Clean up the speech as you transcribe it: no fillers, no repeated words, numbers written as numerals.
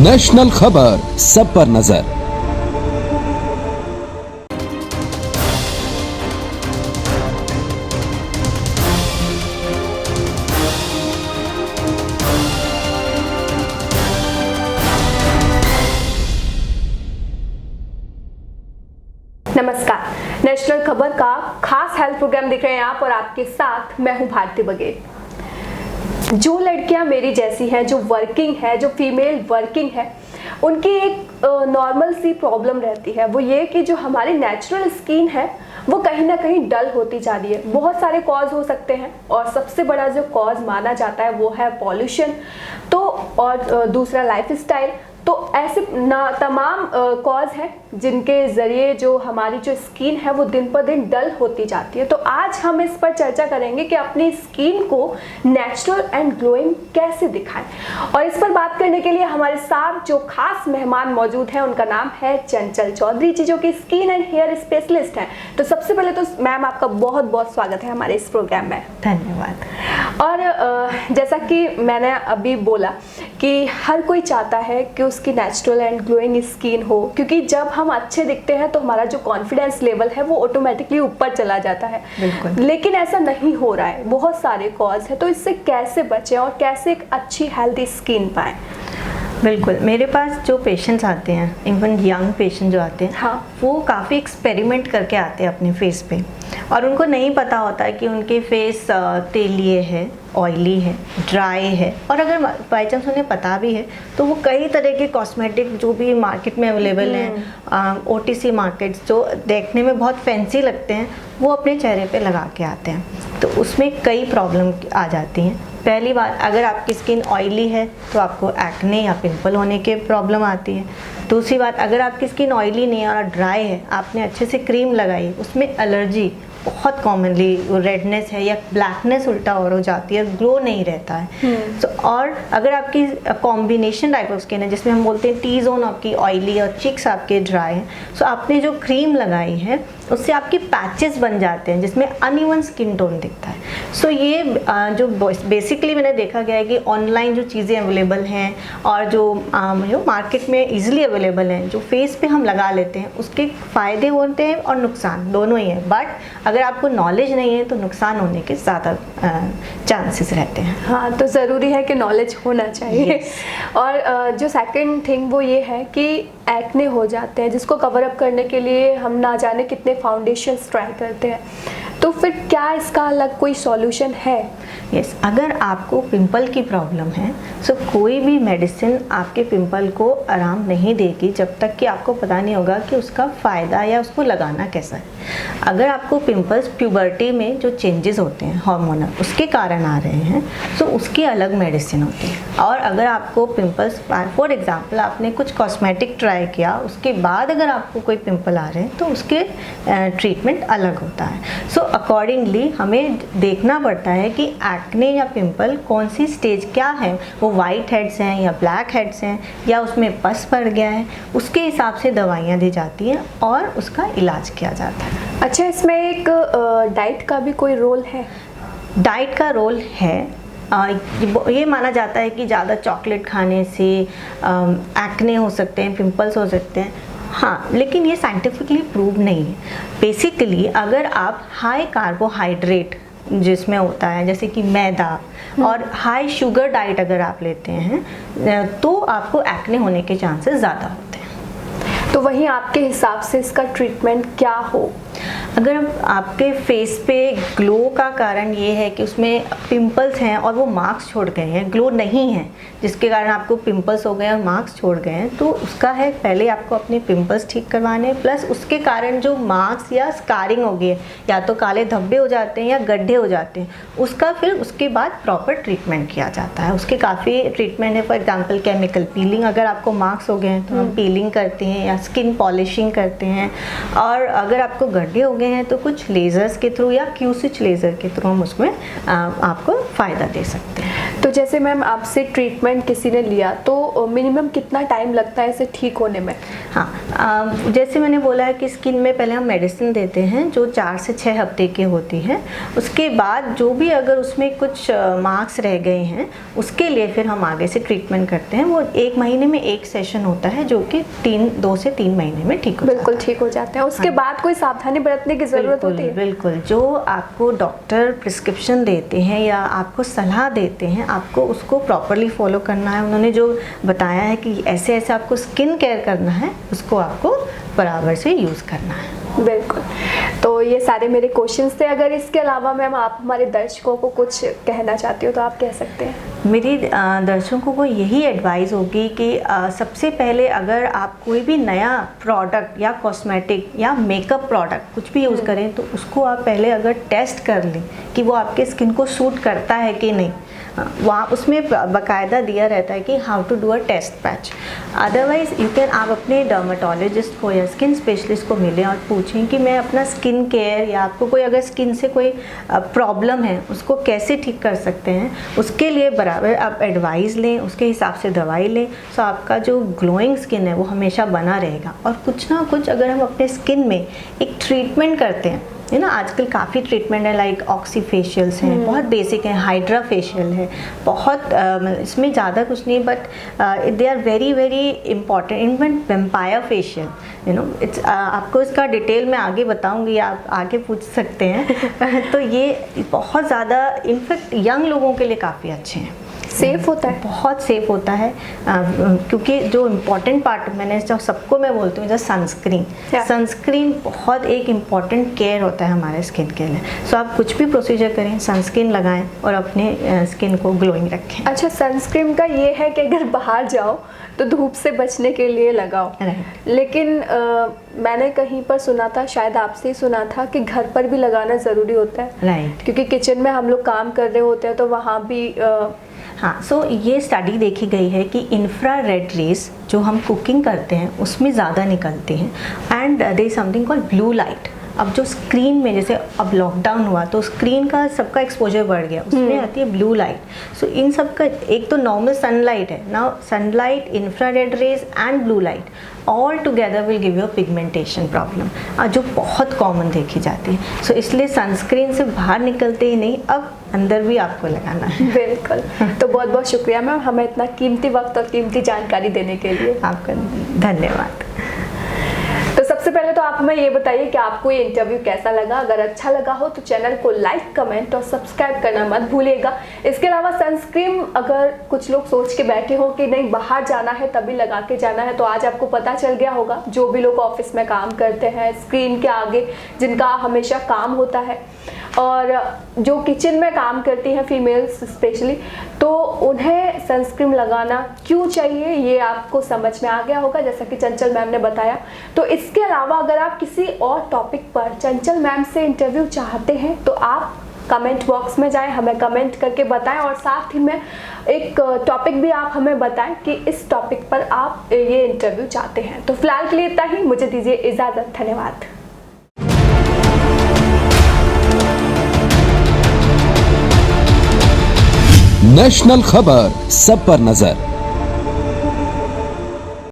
National खबर, सब पर नजर। नमस्कार, नेशनल खबर का खास हेल्थ प्रोग्राम देख रहे हैं आप और आपके साथ मैं हूं भारती बघेल। जो लड़कियां मेरी जैसी हैं, जो वर्किंग है, जो फीमेल वर्किंग है, उनकी एक नॉर्मल सी प्रॉब्लम रहती है। वो ये कि जो हमारी नेचुरल स्किन है वो कहीं ना कहीं डल होती जा रही है। बहुत सारे कॉज हो सकते हैं और सबसे बड़ा जो कॉज माना जाता है वो है पॉल्यूशन, तो और दूसरा लाइफस्टाइल। तो ऐसे तमाम कॉज हैं जिनके ज़रिए जो हमारी जो स्किन है वो दिन पर दिन डल होती जाती है। तो आज हम इस पर चर्चा करेंगे कि अपनी स्किन को नेचुरल एंड ग्लोइंग कैसे दिखाएं। और इस पर बात करने के लिए हमारे साथ जो खास मेहमान मौजूद हैं उनका नाम है चंचल चौधरी जी, जो कि स्किन एंड हेयर स्पेशलिस्ट हैं। तो सबसे पहले तो मैम आपका बहुत बहुत स्वागत है हमारे इस प्रोग्राम में। धन्यवाद। और जैसा कि मैंने अभी बोला कि हर कोई चाहता है कि उसकी नेचुरल एंड ग्लोइंग स्किन हो, क्योंकि जब हम अच्छे दिखते हैं तो हमारा जो कॉन्फिडेंस लेवल है वो ऑटोमेटिकली ऊपर चला जाता है। बिल्कुल। लेकिन ऐसा नहीं हो रहा है, बहुत सारे कॉज है। तो इससे कैसे बचें और कैसे एक अच्छी हेल्दी स्किन पाएं? बिल्कुल, मेरे पास जो पेशेंट्स आते हैं, इवन यंग पेशेंट जो आते हैं, हाँ, वो काफ़ी एक्सपेरिमेंट करके आते हैं अपने फेस पे, और उनको नहीं पता होता है कि उनके फेस तेलिए है, ऑयली है, ड्राई है। और अगर बाई चांस उन्हें पता भी है तो वो कई तरह के कॉस्मेटिक जो भी मार्केट में अवेलेबल हैं, OTC मार्केट्स जो देखने में बहुत फैंसी लगते हैं, वो अपने चेहरे पे लगा के आते हैं। तो उसमें कई प्रॉब्लम आ जाती हैं। पहली बात, अगर आपकी स्किन ऑयली है तो आपको एक्ने या पिंपल होने के प्रॉब्लम आती है। दूसरी बात, अगर आपकी स्किन ऑयली नहीं है और ड्राई है, आपने अच्छे से क्रीम लगाई, उसमें एलर्जी बहुत कॉमनली रेडनेस है या ब्लैकनेस उल्टा और हो जाती है, ग्लो नहीं रहता है। तो और अगर आपकी कॉम्बिनेशन टाइप ऑफ स्किन है जिसमें हम बोलते हैं टी जोन आपकी ऑयली और चिक्स आपके ड्राई हैं, सो आपने जो क्रीम लगाई है उससे आपकी पैचेस बन जाते हैं जिसमें अनइवन स्किन टोन दिखता है। सो ये जो बेसिकली मैंने देखा गया है कि ऑनलाइन जो चीज़ें अवेलेबल हैं और जो मार्केट में इजीली अवेलेबल हैं, जो फेस पे हम लगा लेते हैं, उसके फ़ायदे होते हैं और नुकसान दोनों ही हैं। बट अगर आपको नॉलेज नहीं है तो नुकसान होने के ज़्यादा चांसेस रहते हैं। हाँ, तो ज़रूरी है कि नॉलेज होना चाहिए। और जो सेकंड थिंग वो ये है कि एक्ने हो जाते हैं, जिसको कवर अप करने के लिए हम ना जाने कितने फाउंडेशंस ट्राई करते हैं। तो फिर क्या इसका अलग कोई सॉल्यूशन है? यस, अगर आपको पिंपल की प्रॉब्लम है तो कोई भी मेडिसिन आपके पिंपल को आराम नहीं देगी जब तक कि आपको पता नहीं होगा कि उसका फ़ायदा या उसको लगाना कैसा है। अगर आपको पिंपल्स प्यूबर्टी में जो चेंजेस होते हैं हार्मोनल, उसके कारण आ रहे हैं, तो उसकी अलग मेडिसिन होती है। और अगर आपको पिंपल्स, फॉर एग्जांपल आपने कुछ कॉस्मेटिक ट्राई किया, उसके बाद अगर आपको कोई पिंपल आ रहे हैं तो उसके ट्रीटमेंट अलग होता है। सो अकॉर्डिंगली हमें देखना पड़ता है कि एक्ने या पिंपल कौन सी स्टेज क्या है, वो वाइट हेड्स हैं या ब्लैक हेड्स हैं या उसमें पस पड़ गया है, उसके हिसाब से दवाइयाँ दी जाती हैं और उसका इलाज किया जाता है। अच्छा, इसमें एक डाइट का भी कोई रोल है? डाइट का रोल है। ये माना जाता है कि ज़्यादा चॉकलेट खाने से एक्ने हो सकते हैं, पिंपल्स हो सकते हैं। हाँ, लेकिन ये साइंटिफिकली प्रूव नहीं है। बेसिकली अगर आप हाई कार्बोहाइड्रेट जिसमें होता है जैसे कि मैदा और हाई शुगर डाइट अगर आप लेते हैं तो आपको एक्ने होने के चांसेस ज़्यादा होते हैं। तो वहीं आपके हिसाब से इसका ट्रीटमेंट क्या हो? अगर आपके फेस पे ग्लो का कारण ये है कि उसमें पिंपल्स हैं और वो मार्क्स छोड़ गए हैं, ग्लो नहीं है, जिसके कारण आपको पिंपल्स हो गए और मार्क्स छोड़ गए हैं, तो उसका है पहले आपको अपने पिंपल्स ठीक करवाने, प्लस उसके कारण जो मार्क्स या स्कारिंग हो गई है, या तो काले धब्बे हो जाते हैं या गड्ढे हो जाते हैं, उसका फिर उसके बाद प्रॉपर ट्रीटमेंट किया जाता है। उसके काफ़ी ट्रीटमेंट है। फॉर एग्जाम्पल केमिकल पीलिंग, अगर आपको मार्क्स हो गए हैं तो हम पीलिंग करते हैं या स्किन पॉलिशिंग करते हैं। और अगर आपको गड्ढे हो गए हैं तो कुछ लेज़र्स के थ्रू या क्यूसिच लेज़र के थ्रू हम उसमें आपको फ़ायदा दे सकते हैं। तो जैसे मैम आपसे ट्रीटमेंट किसी ने लिया तो मिनिमम कितना टाइम लगता है इसे ठीक होने में? हाँ, जैसे मैंने बोला है कि स्किन में पहले हम मेडिसिन देते हैं जो 4 से 6 हफ्ते की होती है। उसके बाद जो भी अगर उसमें कुछ मार्क्स रह गए हैं उसके लिए फिर हम आगे से ट्रीटमेंट करते हैं। वो 1 महीने में 1 सेशन होता है जो कि 2 से 3 महीने में ठीक हो बिल्कुल ठीक हो जाते हैं। उसके बाद कोई सावधानी बरतने की ज़रूरत होती है? बिल्कुल, जो आपको डॉक्टर प्रिस्क्रिप्शन देते हैं या आपको सलाह देते हैं, आपको उसको प्रॉपरली फॉलो करना है। उन्होंने जो बताया है कि ऐसे ऐसे आपको स्किन केयर करना है, उसको आपको बराबर से यूज़ करना है। बिल्कुल, तो ये सारे मेरे क्वेश्चंस थे। अगर इसके अलावा मैम आप हमारे दर्शकों को कुछ कहना चाहती हो तो आप कह सकते हैं। मेरी दर्शकों को यही एडवाइस होगी कि सबसे पहले अगर आप कोई भी नया प्रोडक्ट या कॉस्मेटिक या मेकअप प्रोडक्ट कुछ भी यूज़ करें तो उसको आप पहले अगर टेस्ट कर लें कि वो आपके स्किन को सूट करता है कि नहीं। वहाँ उसमें बाकायदा दिया रहता है कि how to do a test patch. Otherwise you can, आप अपने डर्माटोलॉजिस्ट को या स्किन स्पेशलिस्ट को मिलें और पूछें कि मैं अपना स्किन केयर या आपको कोई अगर स्किन से कोई प्रॉब्लम है उसको कैसे ठीक कर सकते हैं। उसके लिए बराबर आप एडवाइस लें, उसके हिसाब से दवाई लें, तो आपका जो ग्लोइंग स्किन है वो हमेशा बना रहेगा। और कुछ ना कुछ अगर हम अपने स्किन में एक ट्रीटमेंट करते हैं, है ना, आजकल काफ़ी ट्रीटमेंट है, लाइक ऑक्सी फेशियल्स हैं, बहुत बेसिक हैं, हाइड्रा फेशियल है, बहुत इसमें ज़्यादा कुछ नहीं, but they are very very important. Even vampire facial, you know, it's आपको इसका डिटेल मैं आगे बताऊंगी, आप आगे पूछ सकते हैं। तो ये बहुत ज़्यादा इनफैक्ट यंग लोगों के लिए काफ़ी अच्छे हैं। सेफ होता है? बहुत सेफ होता है, क्योंकि जो इम्पोर्टेंट पार्ट मैंने जो सबको मैं बोलती हूँ, जैसे सनस्क्रीन बहुत एक इम्पॉर्टेंट केयर होता है हमारे स्किन के लिए। सो आप कुछ भी प्रोसीजर करें, सनस्क्रीन लगाएं और अपने स्किन को ग्लोइंग रखें। अच्छा, सनस्क्रीन का ये है कि अगर बाहर जाओ तो धूप से बचने के लिए लगाओ, लेकिन मैंने कहीं पर सुना था, शायद आपसे ही सुना था, कि घर पर भी लगाना ज़रूरी होता है। क्योंकि किचन में हम लोग काम कर रहे होते हैं तो वहाँ भी हाँ, सो ये स्टडी देखी गई है कि इंफ्रारेड रेस जो हम कुकिंग करते हैं उसमें ज़्यादा निकलती हैं, and there is something called blue light. अब जो स्क्रीन में, जैसे अब लॉकडाउन हुआ तो स्क्रीन का सबका एक्सपोजर बढ़ गया, उसमें आती है ब्लू लाइट। सो इन सब का एक तो नॉर्मल सनलाइट है, now sunlight, infrared rays and blue light all together will give you pigmentation problem, जो बहुत कॉमन देखी जाती है। सो इसलिए सनस्क्रीन से बाहर निकलते ही नहीं, अब अंदर भी आपको लगाना है। बिल्कुल। तो बहुत बहुत शुक्रिया मैम, हमें इतना कीमती वक्त और कीमती जानकारी देने के लिए। आपका धन्यवाद। तो सबसे पहले तो आप हमें ये बताइए कि आपको ये इंटरव्यू कैसा लगा। अगर अच्छा लगा हो तो चैनल को लाइक, कमेंट और सब्सक्राइब करना मत भूलिएगा। इसके अलावा सनस्क्रीन अगर कुछ लोग सोच के बैठे हो कि नहीं बाहर जाना है तभी लगा के जाना है, तो आज आपको पता चल गया होगा। जो भी लोग ऑफिस में काम करते हैं, स्क्रीन के आगे जिनका हमेशा काम होता है, और जो किचन में काम करती हैं फीमेल्स स्पेशली, तो उन्हें सनस्क्रीन लगाना क्यों चाहिए ये आपको समझ में आ गया होगा, जैसा कि चंचल मैम ने बताया। तो इसके अलावा अगर आप किसी और टॉपिक पर चंचल मैम से इंटरव्यू चाहते हैं तो आप कमेंट बॉक्स में जाएं, हमें कमेंट करके बताएं, और साथ ही में एक टॉपिक भी आप हमें बताएं कि इस टॉपिक पर आप ये इंटरव्यू चाहते हैं। तो फिलहाल के लिए इतना ही, मुझे दीजिए इजाज़त। धन्यवाद। नेशनल खबर, सब पर नजर।